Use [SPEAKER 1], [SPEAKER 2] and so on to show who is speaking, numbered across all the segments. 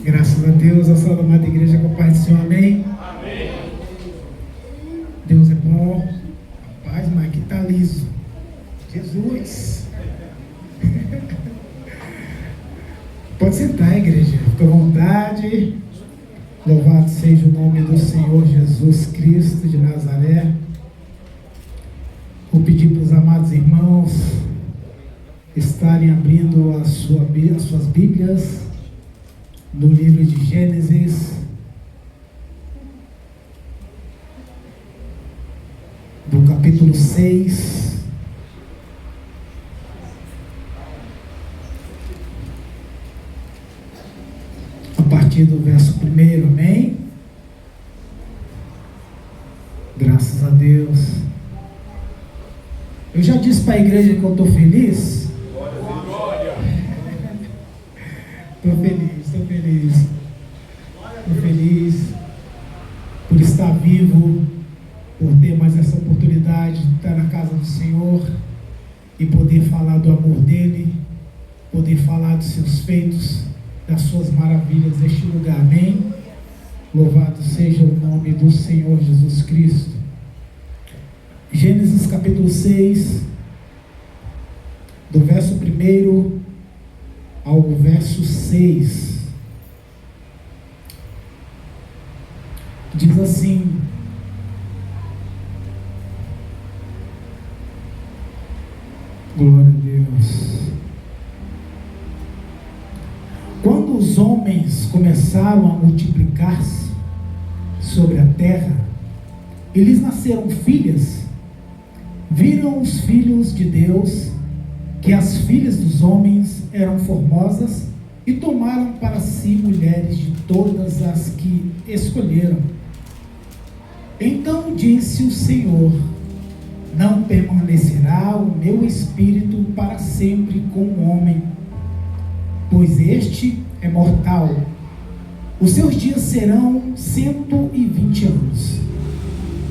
[SPEAKER 1] Graças a Deus, a sua amada igreja, com a paz do Senhor, amém?
[SPEAKER 2] Amém.
[SPEAKER 1] Deus é bom. Rapaz, mas aqui tá liso. Jesus. Pode sentar, igreja, fica à vontade. Louvado seja o nome do Senhor Jesus Cristo de Nazaré. Vou pedir para os amados irmãos estarem abrindo as suas Bíblias no livro de Gênesis, do capítulo 6, a partir do verso 1, amém? Graças a Deus. Eu já disse para a igreja que eu estou feliz. Estou feliz por estar vivo, por ter mais essa oportunidade de estar na casa do Senhor e poder falar do amor dele, poder falar dos seus feitos, das suas maravilhas neste lugar, amém? Louvado seja o nome do Senhor Jesus Cristo. Gênesis capítulo 6, do verso 1 ao verso 6, diz assim: glória a Deus. Quando os homens começaram a multiplicar-se sobre a terra, e lhes nasceram filhas, viram os filhos de Deus que as filhas dos homens eram formosas e tomaram para si mulheres de todas as que escolheram. Então disse o Senhor: não permanecerá o meu espírito para sempre com o homem, pois este é mortal. Os seus dias serão 120 anos.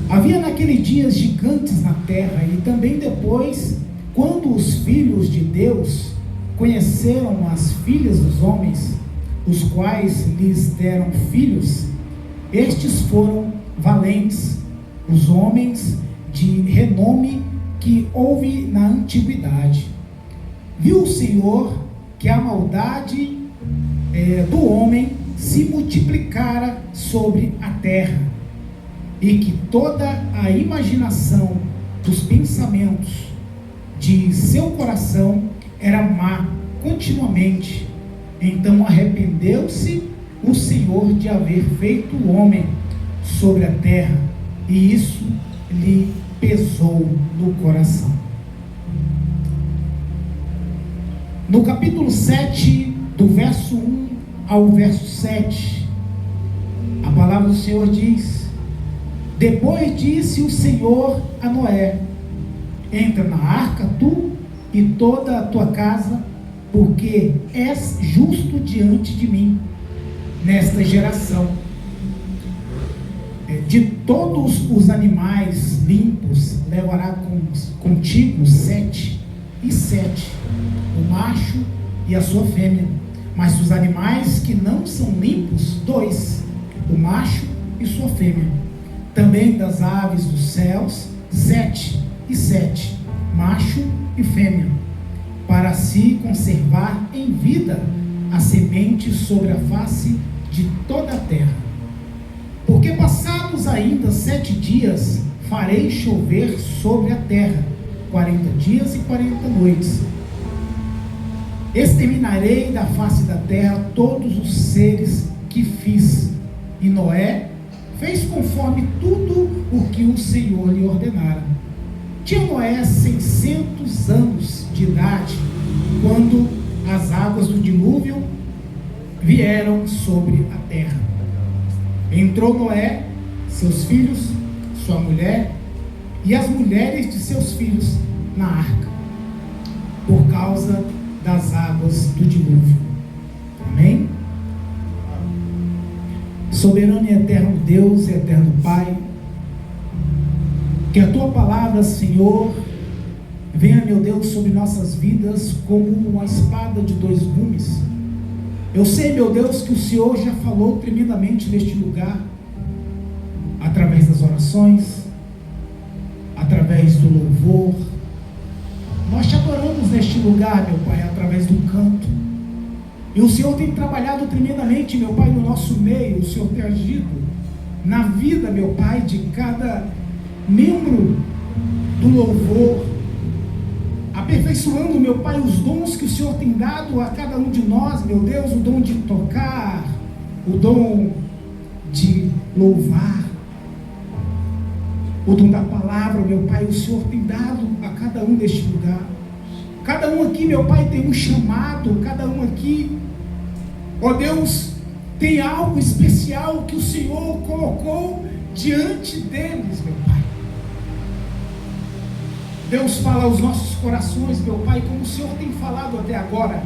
[SPEAKER 1] Havia naquele dia gigantes na terra, e também depois, quando os filhos de Deus conheceram as filhas dos homens, os quais lhes deram filhos, estes foram valentes, os homens de renome que houve na antiguidade. Viu o Senhor que a maldade do homem se multiplicara sobre a terra, e que toda a imaginação dos pensamentos de seu coração era má continuamente. Então arrependeu-se o Senhor de haver feito o homem sobre a terra, e isso lhe pesou no coração. No capítulo 7, do verso 1 ao verso 7, a palavra do Senhor diz: depois disse o Senhor a Noé: entra na arca tu e toda a tua casa, porque és justo diante de mim nesta geração. De todos os animais limpos levará contigo 7 e 7, o macho e a sua fêmea. Mas os animais que não são limpos, 2, o macho e sua fêmea. Também das aves dos céus, 7 e 7, macho e fêmea, para se conservar em vida a semente sobre a face de toda a terra. Porque passados ainda 7 dias, farei chover sobre a terra 40 dias e 40 noites. Exterminarei da face da terra todos os seres que fiz. E Noé fez conforme tudo o que o Senhor lhe ordenara. Tinha Noé 600 anos de idade quando as águas do dilúvio vieram sobre a terra. Entrou Noé, seus filhos, sua mulher e as mulheres de seus filhos na arca, por causa das águas do dilúvio. Amém? Soberano e eterno Deus e eterno Pai, que a Tua palavra, Senhor, venha, meu Deus, sobre nossas vidas como uma espada de 2 gumes, Eu sei, meu Deus, que o Senhor já falou tremendamente neste lugar, através das orações, através do louvor. Nós te adoramos neste lugar, meu Pai, através do canto. E o Senhor tem trabalhado tremendamente, meu Pai, no nosso meio. O Senhor tem agido na vida, meu Pai, de cada membro do louvor, aperfeiçoando, meu Pai, os dons que o Senhor tem dado a cada um de nós, meu Deus, o dom de tocar, o dom de louvar, o dom da palavra, meu Pai, o Senhor tem dado a cada um deste lugar. Cada um aqui, meu Pai, tem um chamado, cada um aqui, ó Deus, tem algo especial que o Senhor colocou diante deles, meu Pai. Deus, fala aos nossos corações, meu Pai, como o Senhor tem falado até agora.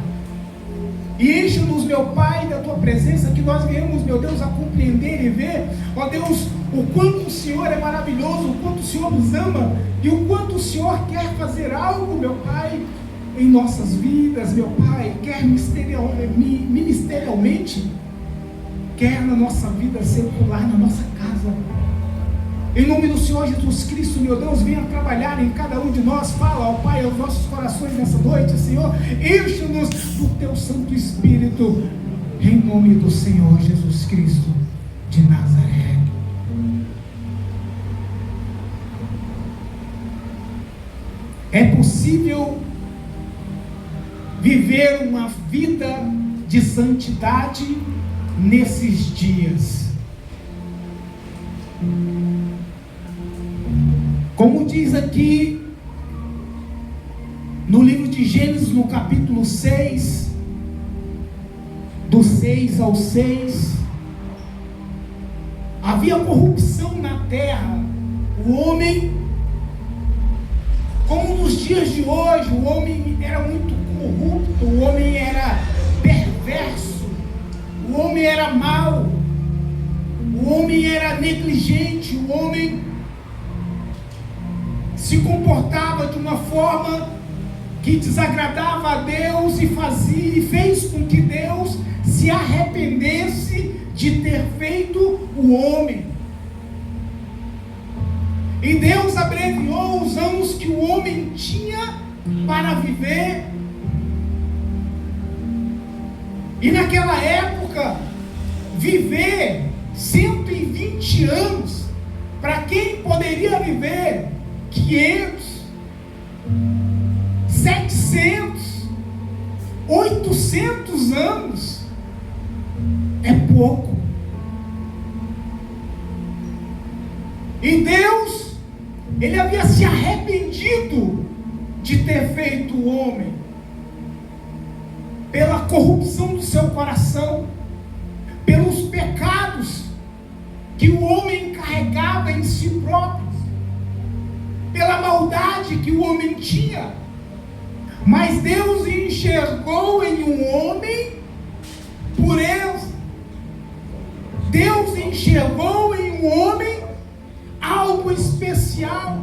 [SPEAKER 1] E enche-nos, meu Pai, da Tua presença, que nós venhamos, meu Deus, a compreender e ver, ó Deus, o quanto o Senhor é maravilhoso, o quanto o Senhor nos ama, e o quanto o Senhor quer fazer algo, meu Pai, em nossas vidas, meu Pai, quer ministerialmente, quer na nossa vida secular, na nossa casa. Em nome do Senhor Jesus Cristo, meu Deus, venha trabalhar em cada um de nós. Fala, ó Pai, aos nossos corações nessa noite, Senhor. Enche-nos do Teu Santo Espírito, em nome do Senhor Jesus Cristo de Nazaré. É possível viver uma vida de santidade nesses dias. Como diz aqui no livro de Gênesis, no capítulo 6, do 6 ao 6, havia corrupção na terra. O homem, como nos dias de hoje, o homem era muito corrupto, o homem era perverso, o homem era mau, o homem era negligente, o homem se comportava de uma forma que desagradava a Deus e fez com que Deus se arrependesse de ter feito o homem. E Deus abreviou os anos que o homem tinha para viver. E naquela época, viver 120 anos, para quem poderia viver 500, 700, 800 anos, é pouco. E Deus, Ele havia se arrependido de ter feito o homem, pela corrupção do seu coração, pelos pecados que o homem carregava em si próprio, pela maldade que o homem tinha. Mas Deus enxergou em um homem pureza. Deus enxergou em um homem algo especial.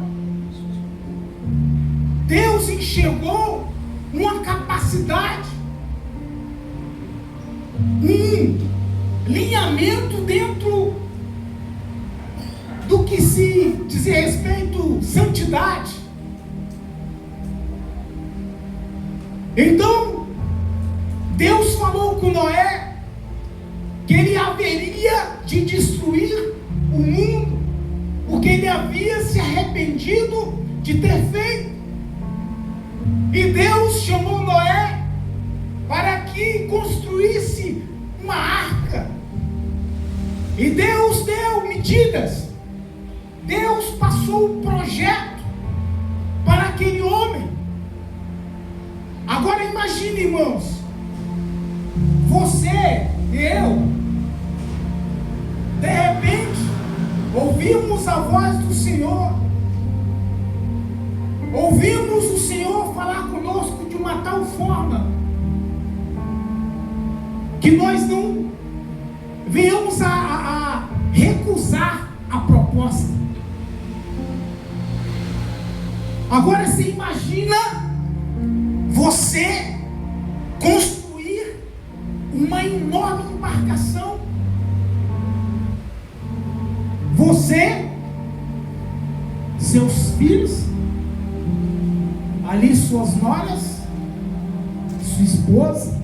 [SPEAKER 1] Deus enxergou uma capacidade, um alinhamento dentro do que se diz respeito à santidade. Então, Deus falou com Noé que ele haveria de destruir o mundo, porque ele havia se arrependido de ter feito. E Deus chamou Noé para que construísse uma arca. E Deus deu medidas. Deus passou um projeto para aquele homem. Agora imagine, irmãos, você e eu, de repente, ouvimos a voz do Senhor, ouvimos o Senhor falar conosco de uma tal forma, que nós não venhamos a recusar a proposta. Agora você imagina você construir uma enorme embarcação. Você, seus filhos, ali suas noras, sua esposa.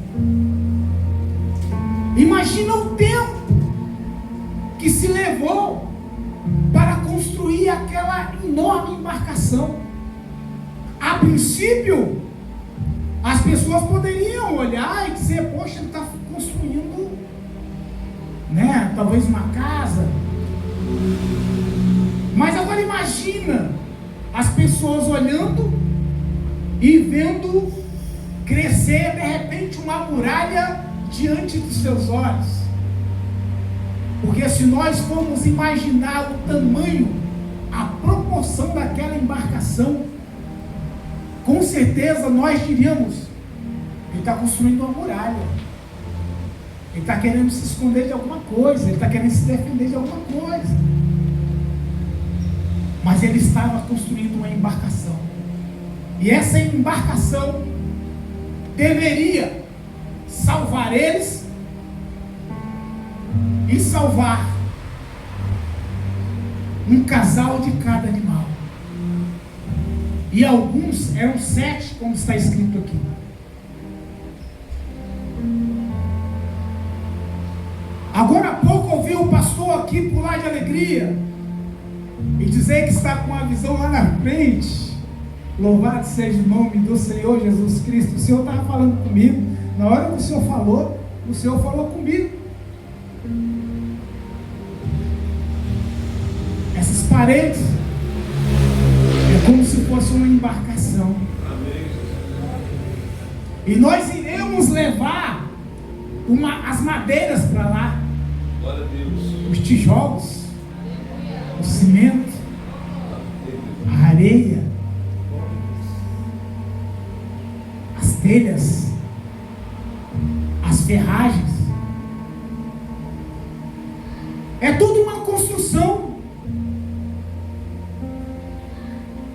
[SPEAKER 1] Imagina o tempo que se levou para construir aquela enorme embarcação. A princípio, as pessoas poderiam olhar e dizer: poxa, ele está construindo, né, talvez uma casa. Mas agora imagina as pessoas olhando e vendo crescer de repente uma muralha diante dos seus olhos. Porque se nós formos imaginar o tamanho, a proporção daquela embarcação, com certeza nós diríamos: ele está construindo uma muralha, ele está querendo se esconder de alguma coisa, ele está querendo se defender de alguma coisa. Mas ele estava construindo uma embarcação, e essa embarcação deveria salvar eles e salvar um casal de cada animal. E alguns eram 7, como está escrito aqui. Agora há pouco ouvi o pastor aqui pular de alegria e dizer que está com uma visão lá na frente. Louvado seja o nome do Senhor Jesus Cristo. O Senhor estava falando comigo. Na hora que o Senhor falou comigo. Essas paredes é como se fosse uma embarcação. E nós iremos levar as madeiras para lá. Glória a Deus. Os tijolos, o cimento, a areia, as telhas, as ferragens. É tudo uma construção.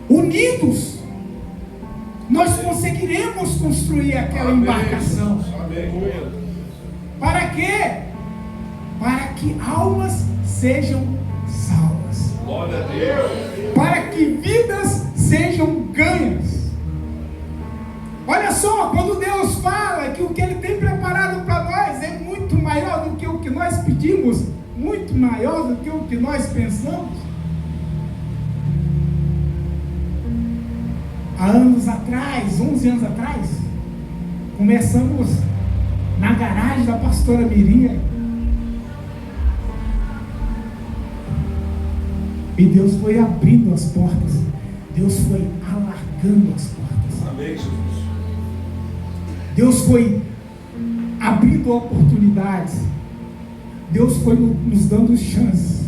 [SPEAKER 1] Unidos, nós conseguiremos construir aquela embarcação. Para quê? Para que almas sejam salvas. Glória a Deus. Para que vidas sejam ganhas. Olha só, quando Deus fala que o que Ele tem preparado para nós é muito maior do que o que nós pedimos, muito maior do que o que nós pensamos. Há anos atrás, 11 anos atrás, começamos na garagem da pastora Mirinha. E Deus foi abrindo as portas. Deus foi alargando as portas. Amém, Jesus. Deus foi abrindo oportunidades. Deus foi nos dando chances.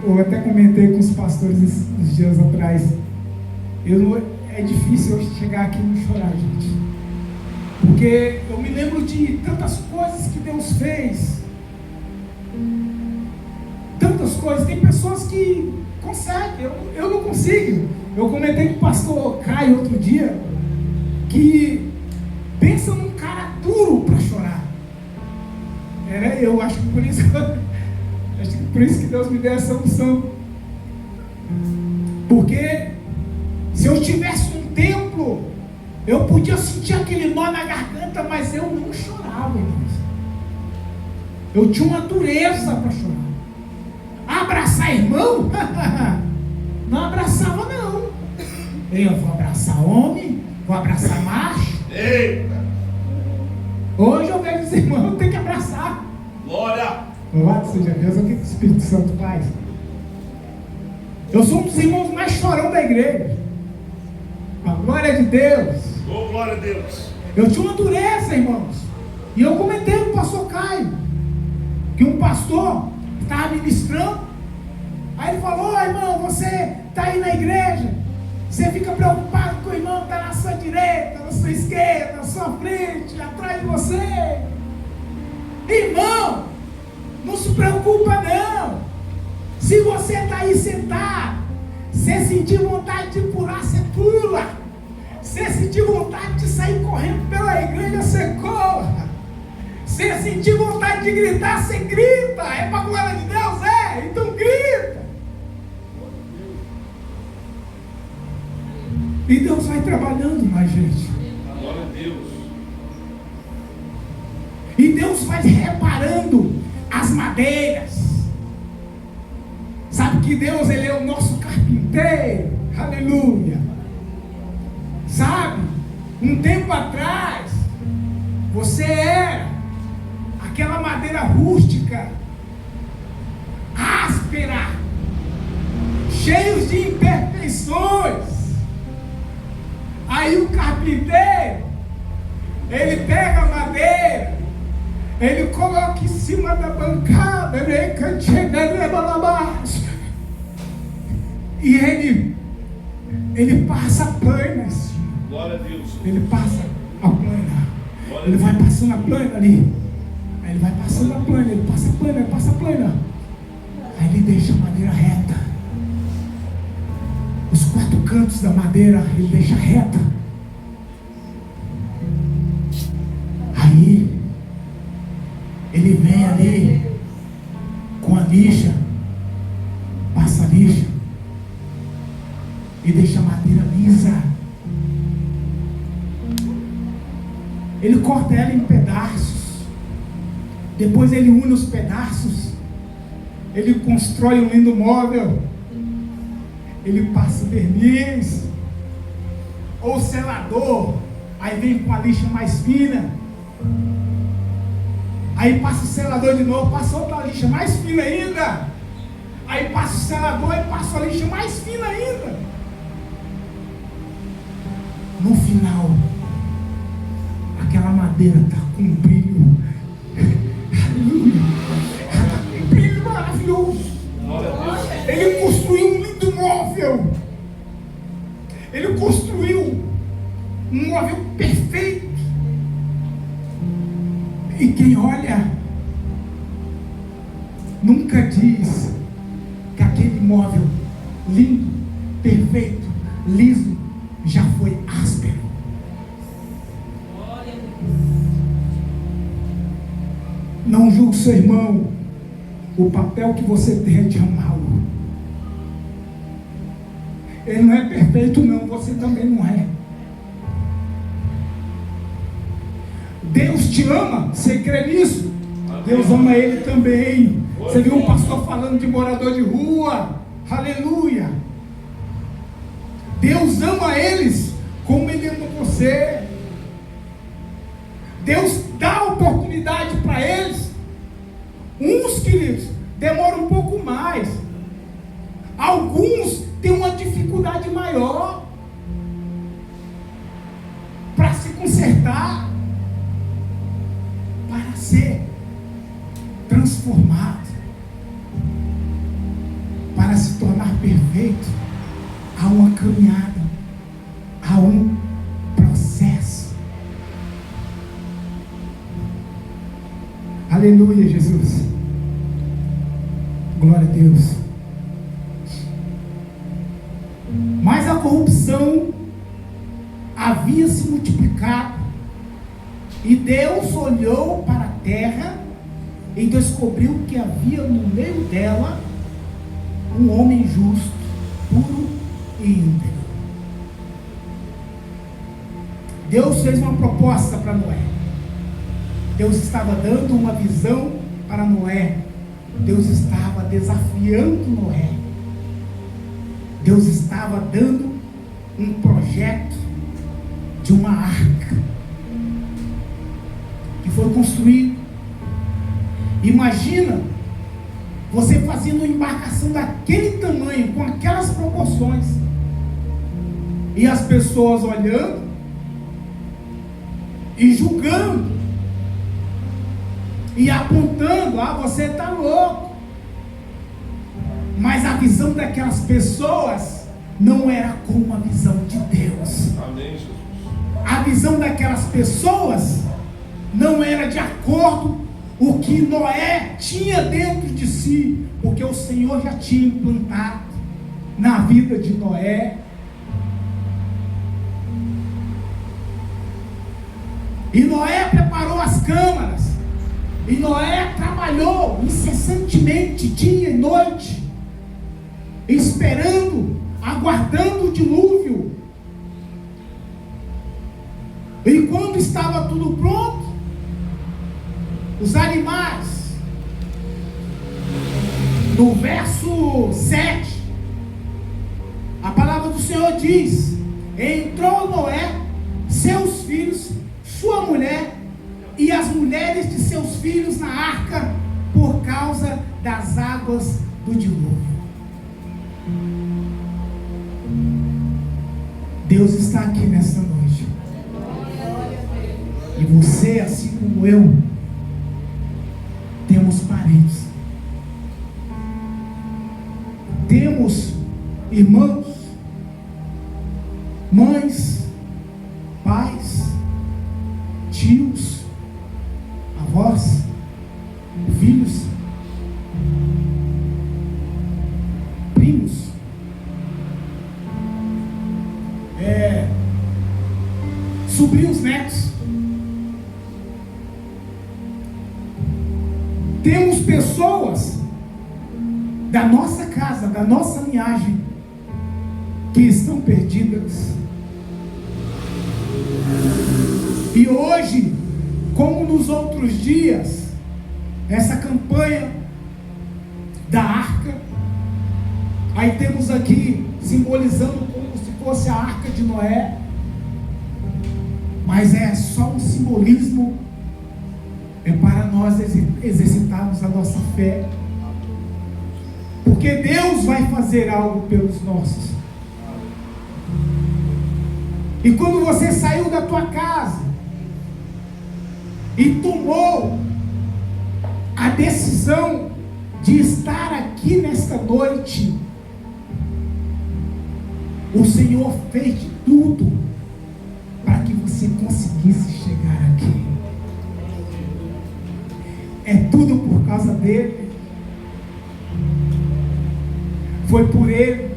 [SPEAKER 1] Eu até comentei com os pastores uns dias atrás. É difícil eu chegar aqui e não chorar, gente. Porque eu me lembro de tantas coisas que Deus fez. Tantas coisas. Tem pessoas que conseguem, eu não consigo. Eu comentei com o pastor Caio outro dia, que pensa num cara duro para chorar. Eu acho que por isso que Deus me deu essa opção. Porque se eu tivesse um templo, eu podia sentir aquele nó na garganta, mas eu não chorava, irmãos. Eu tinha uma dureza para chorar. Abraçar irmão? Não abraçava, não. Eu vou abraçar homem, vou abraçar macho. Eita. Hoje eu vejo os irmãos, eu tenho que abraçar. Glória! Louvado seja Deus, o que o Espírito Santo faz? Eu sou um dos irmãos mais chorão da igreja. A glória de Deus. Oh, glória a Deus. Eu tinha uma dureza, irmãos. E eu comentei com o pastor Caio, que um pastor estava ministrando. Aí ele falou: "Ô, irmão, você está aí na igreja, você fica preocupado que o irmão está na sua direita, na sua esquerda, na sua frente, atrás de você. Irmão, não se preocupa não. Se você está aí sentado, você sentir vontade de pular, você pula. Você sentir vontade de sair correndo pela igreja, você corra. Você sentir vontade de gritar, você grita. É para a glória de Deus? É, então grita. E Deus vai trabalhando na gente.
[SPEAKER 2] Glória a Deus.
[SPEAKER 1] E Deus vai reparando as madeiras. Sabe que Deus, Ele é o nosso carpinteiro. Aleluia. Sabe, um tempo atrás, você era aquela madeira rústica, áspera, cheios de imperfeições. Aí o carpinteiro, ele pega a madeira, ele coloca em cima da bancada, e ele passa a plana.
[SPEAKER 2] Glória a Deus.
[SPEAKER 1] Ele passa a plana. Ele vai passando a plana ali. Aí ele vai passando a plana, ele passa a plana, ele passa a plana. Aí ele deixa a madeira reta. Os 4 cantos da madeira ele deixa reta. Aí ele vem ali com a lixa, passa a lixa e deixa a madeira lisa. Ele corta ela em pedaços. Depois ele une os pedaços. Ele constrói um lindo móvel. Ele passa verniz. Ou selador. Aí vem com a lixa mais fina. Aí passa o selador de novo. Passa outra lixa mais fina ainda. Aí passa o selador e passa a lixa mais fina ainda. No final, aquela madeira está com um brilho. Aleluia. Ela está com um brilho maravilhoso. Ele construiu um lindo móvel. Ele construiu um móvel perfeito. E quem olha nunca diz que aquele móvel lindo, perfeito, liso, já foi áspero. Não julgue seu irmão. O papel que você tem é de amá-lo. Ele não é perfeito não, você também não é. Deus te ama, você crê nisso? Deus ama ele também. Você viu o pastor falando de morador de rua? Aleluia. Deus ama eles como ele ama você. Deus dá oportunidade para eles. Uns, queridos, demoram um pouco mais. Alguns têm uma dificuldade maior para se consertar, para ser transformado, para se tornar perfeito. Há uma caminhada, há um processo. Aleluia, Jesus. Glória a Deus. Mas a corrupção havia se multiplicado, e Deus olhou para a terra e descobriu que havia no meio dela um homem justo, puro e íntegro. Deus fez uma proposta para Noé. Deus estava dando uma visão para Noé. Deus estava desafiando Noé. Deus estava dando um projeto de uma arca que foi construído. Imagina você fazendo uma embarcação daquele tamanho, com aquelas proporções, e as pessoas olhando e julgando e apontando: ah, você está louco. Mas a visão daquelas pessoas não era como a visão de Deus.
[SPEAKER 2] Amém, Jesus.
[SPEAKER 1] A visão daquelas pessoas não era de acordo com o que Noé tinha dentro de si, porque o Senhor já tinha implantado na vida de Noé E Noé preparou as câmaras. E Noé trabalhou incessantemente, dia e noite, esperando, aguardando o dilúvio. E quando estava tudo pronto, os animais, no verso 7, a palavra do Senhor diz: entrou Noé, seus filhos, sua mulher e as mulheres de seus filhos na arca, por causa das águas do dilúvio. Deus está aqui nesta noite. E você, assim como eu, temos parentes, temos irmãos, mães, pais, tios, avós, filhos, primos, sobrinhos, netos. Temos pessoas da nossa casa, da nossa linhagem, que estão perdidas. E hoje, como nos outros dias, essa campanha da arca, aí temos aqui simbolizando como se fosse a arca de Noé, mas é só um simbolismo, é para nós exercitarmos a nossa fé, porque Deus vai fazer algo pelos nossos. E quando você saiu da tua casa e tomou a decisão de estar aqui nesta noite, o Senhor fez de tudo para que você conseguisse chegar aqui. É tudo por causa dele. Foi por ele.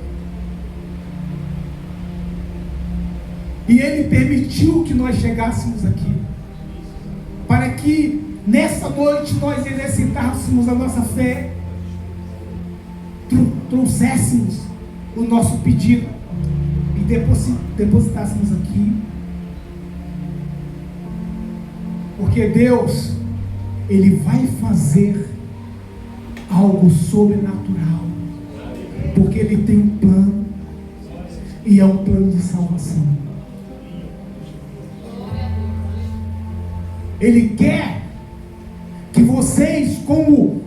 [SPEAKER 1] E ele permitiu que nós chegássemos aqui, para que nessa noite nós exercitássemos a nossa fé, trouxéssemos o nosso pedido e depositássemos aqui. Porque Deus, Ele vai fazer algo sobrenatural, porque Ele tem um plano, e é um plano de salvação. Ele quer que vocês, como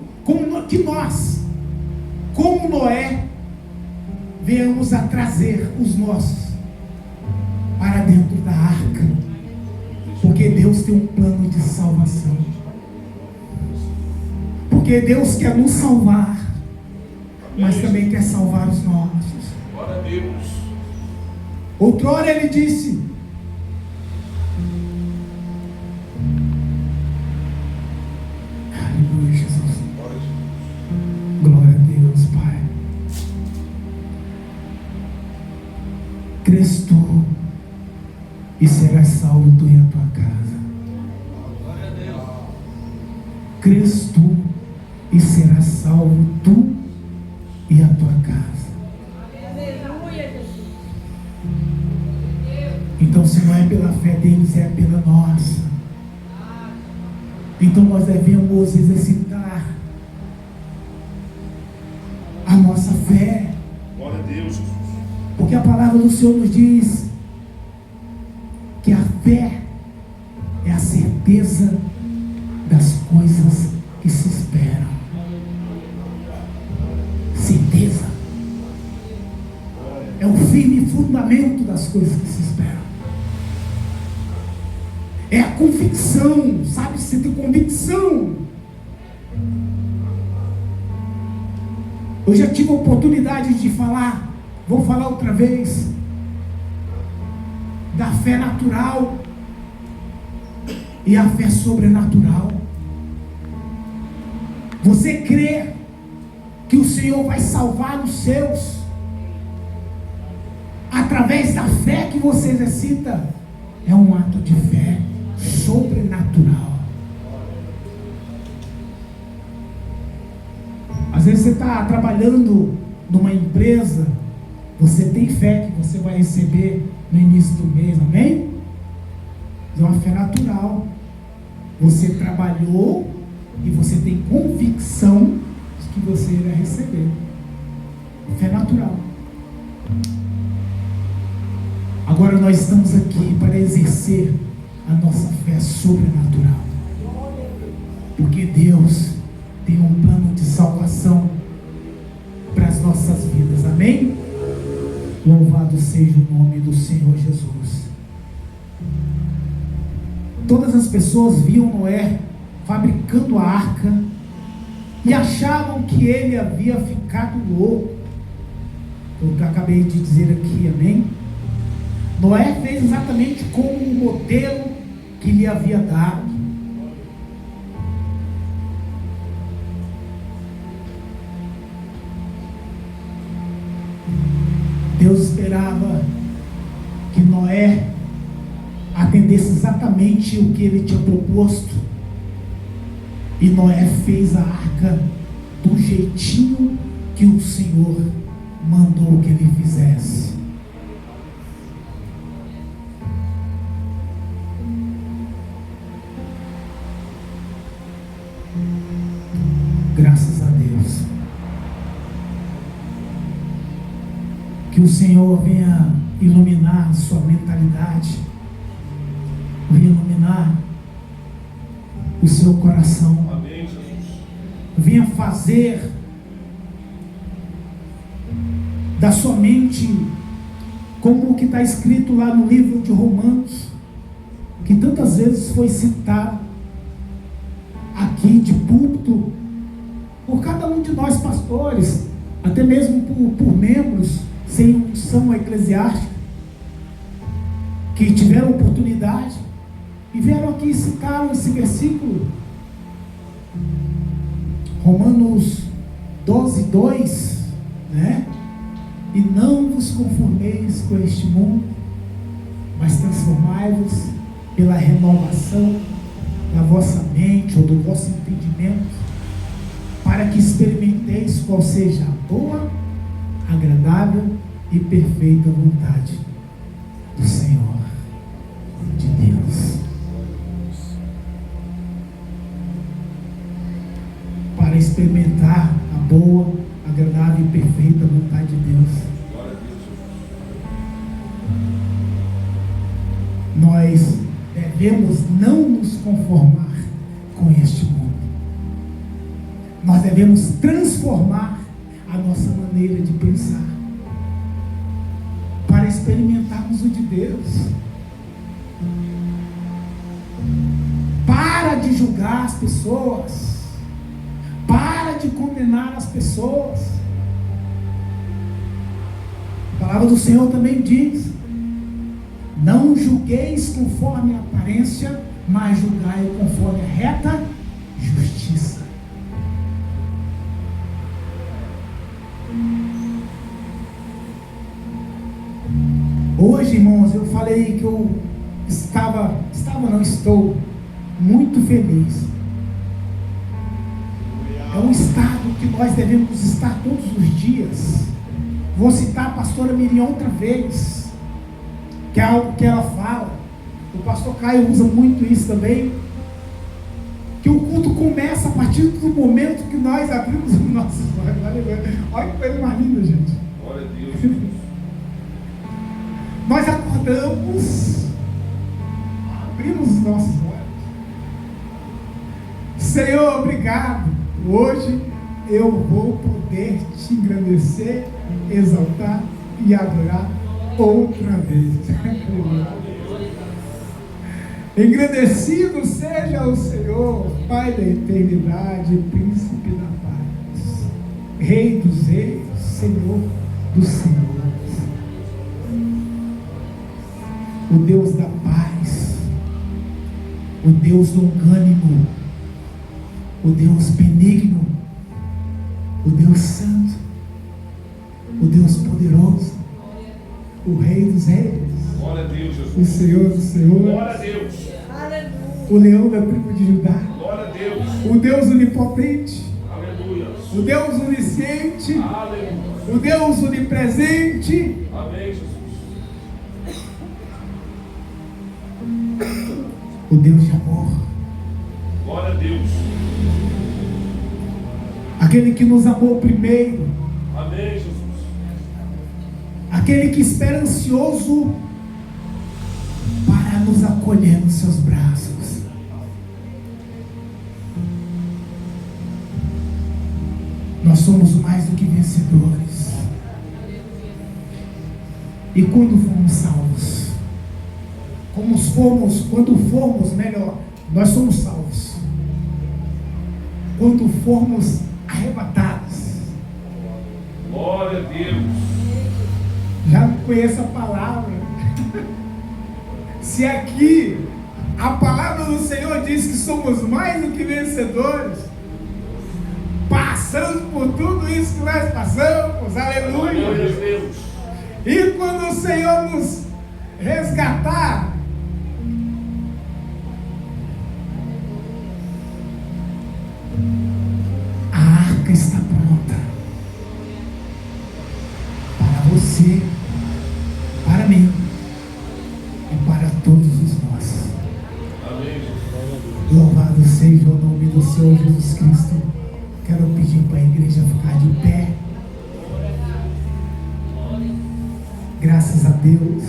[SPEAKER 1] Noé, venhamos a trazer os nossos para dentro da arca, porque Deus tem um plano de salvação. Porque Deus quer nos salvar, mas também quer salvar os nossos.
[SPEAKER 2] Glória a Deus.
[SPEAKER 1] Outrora ele disse: aleluia, Jesus. Glória a Deus, Pai. Crês tu e serás salvo tu e a tua casa.
[SPEAKER 2] Glória a Deus.
[SPEAKER 1] Crês tu e serás salvo tu e a tua casa.
[SPEAKER 3] Aleluia, Jesus.
[SPEAKER 1] Então, se não é pela fé deles, é pela nossa. Então nós devemos exercitar a nossa fé,
[SPEAKER 2] Glória a Deus, Jesus.
[SPEAKER 1] porque a palavra do Senhor nos diz que a fé é a certeza das coisas que se esperam. Certeza é o firme fundamento das coisas que se esperam. É a convicção, sabe? Você tem convicção. Eu já tive a oportunidade de falar, vou falar outra vez, da fé natural e a fé sobrenatural. Você crê que o Senhor vai salvar os seus através da fé que você exercita? É um ato de fé sobrenatural. Às vezes você está trabalhando numa empresa, você tem fé que você vai receber no início do mês, amém? É uma fé natural. Você trabalhou e você tem convicção de que você irá receber. Fé natural. Agora nós estamos aqui para exercer a nossa fé sobrenatural. Porque Deus tem um plano de salvação para as nossas vidas, amém? Louvado seja o nome do Senhor Jesus. Todas as pessoas viam Noé fabricando a arca e achavam que ele havia ficado louco. Eu acabei de dizer aqui, amém? Noé fez exatamente como o modelo que lhe havia dado. Deus esperava que Noé atendesse exatamente o que ele tinha proposto. E Noé fez a arca do jeitinho que o Senhor mandou que ele fizesse. Graças a Deus. Que o Senhor venha iluminar a sua mentalidade, venha iluminar o seu coração.
[SPEAKER 2] Amém, Jesus.
[SPEAKER 1] Venha fazer da sua mente como o que está escrito lá no livro de Romanos, que tantas vezes foi citado aqui de púlpito por cada um de nós pastores, até mesmo por membros sem unção eclesiástica, que tiveram oportunidade e vieram aqui e citaram esse versículo, Romanos 12:2, né? E não vos conformeis com este mundo, mas transformai-vos pela renovação da vossa mente ou do vosso entendimento, para que experimenteis qual seja a boa, agradável e perfeita vontade do Senhor, de Deus. Para experimentar a boa, agradável e perfeita vontade de Deus,
[SPEAKER 2] Glória a Deus.
[SPEAKER 1] nós devemos não nos conformar com este mundo. Nós devemos transformar a nossa maneira de pensar para experimentarmos o de Deus. Para de julgar as pessoas. Para de condenar as pessoas. A palavra do Senhor também diz: não julgueis conforme a aparência, mas julgai conforme a reta justiça. Hoje, irmãos, eu falei que eu estou muito feliz. É um estado que nós devemos estar todos os dias. Vou citar a pastora Miriam outra vez, que é algo que ela fala. O pastor Caio usa muito isso também, que o culto começa a partir do momento que nós abrimos os nossos olhos. Olha que coisa mais linda, gente.
[SPEAKER 2] Glória a Deus, Jesus.
[SPEAKER 1] Nós acordamos, abrimos os nossos olhos. Senhor, obrigado. Hoje eu vou poder te engrandecer, exaltar e adorar outra vez. Engrandecido seja o Senhor, Pai da eternidade, Príncipe da paz, Rei dos reis, Senhor dos senhores, o Deus da paz, o Deus longânimo, o Deus benigno, o Deus santo, o Deus poderoso, o Rei dos reis,
[SPEAKER 2] Glória a Deus, Jesus.
[SPEAKER 1] o Senhor dos senhores,
[SPEAKER 2] Glória a Deus.
[SPEAKER 3] Aleluia.
[SPEAKER 1] o leão da tribo de Judá,
[SPEAKER 2] Glória a Deus.
[SPEAKER 1] o Deus onipotente,
[SPEAKER 2] Aleluia.
[SPEAKER 1] o Deus onisciente,
[SPEAKER 2] Aleluia.
[SPEAKER 1] o Deus onipresente,
[SPEAKER 2] Amém, Jesus.
[SPEAKER 1] o Deus de amor,
[SPEAKER 2] Glória a Deus.
[SPEAKER 1] aquele que nos amou primeiro,
[SPEAKER 2] Amém, Jesus.
[SPEAKER 1] aquele que espera ansioso para nos acolher nos seus braços. Nós somos mais do que vencedores. E quando fomos salvos, quando formos, melhor, nós somos salvos. Quando formos arrebatados,
[SPEAKER 2] Glória a Deus.
[SPEAKER 1] já conheço a palavra. Se aqui a palavra do Senhor diz que somos mais do que vencedores, passamos por tudo isso que nós passamos,
[SPEAKER 2] Glória a
[SPEAKER 1] aleluia.
[SPEAKER 2] Deus.
[SPEAKER 1] E quando o Senhor nos resgatar, a arca está pronta para você, para mim e para todos os nossos.
[SPEAKER 2] Amém, Jesus.
[SPEAKER 1] Louvado seja o nome do Senhor Jesus Cristo. Quero pedir para a igreja ficar de pé. Graças a Deus.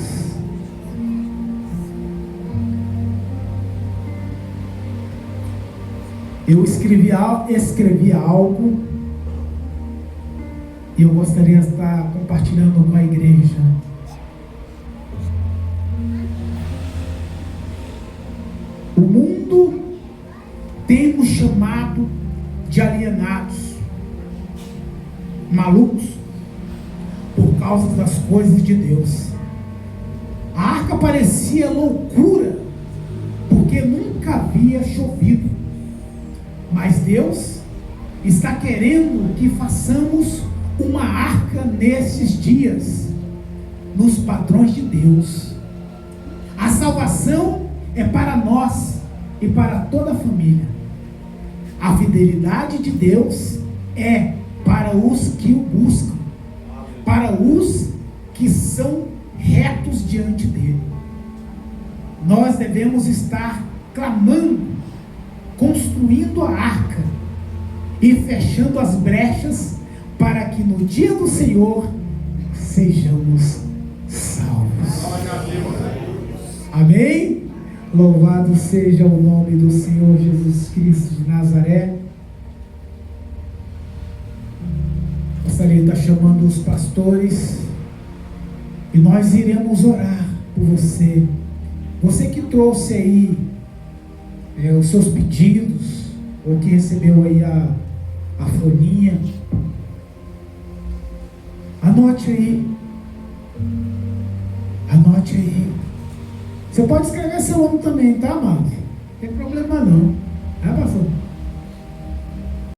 [SPEAKER 1] Eu escrevi algo e eu gostaria de estar compartilhando com a igreja. O mundo tem nos chamado de alienados, malucos, por causa das coisas de Deus. A arca parecia loucura, porque nunca havia chovido. Mas Deus está querendo que façamos uma arca nesses dias, nos padrões de Deus. A salvação é para nós e para toda a família. A fidelidade de Deus é para os que o buscam, para os que são retos diante dele. Nós devemos estar clamando, construindo a arca e fechando as brechas para que no dia do Senhor sejamos salvos. Amém? Louvado seja o nome do Senhor Jesus Cristo de Nazaré. Gostaria de estar chamando os pastores e nós iremos orar por você. Você que trouxe aí os seus pedidos, ou que recebeu aí a folhinha, anote aí. Anote aí. Você pode escrever seu nome também, tá, amado? Não tem problema não. Pastor?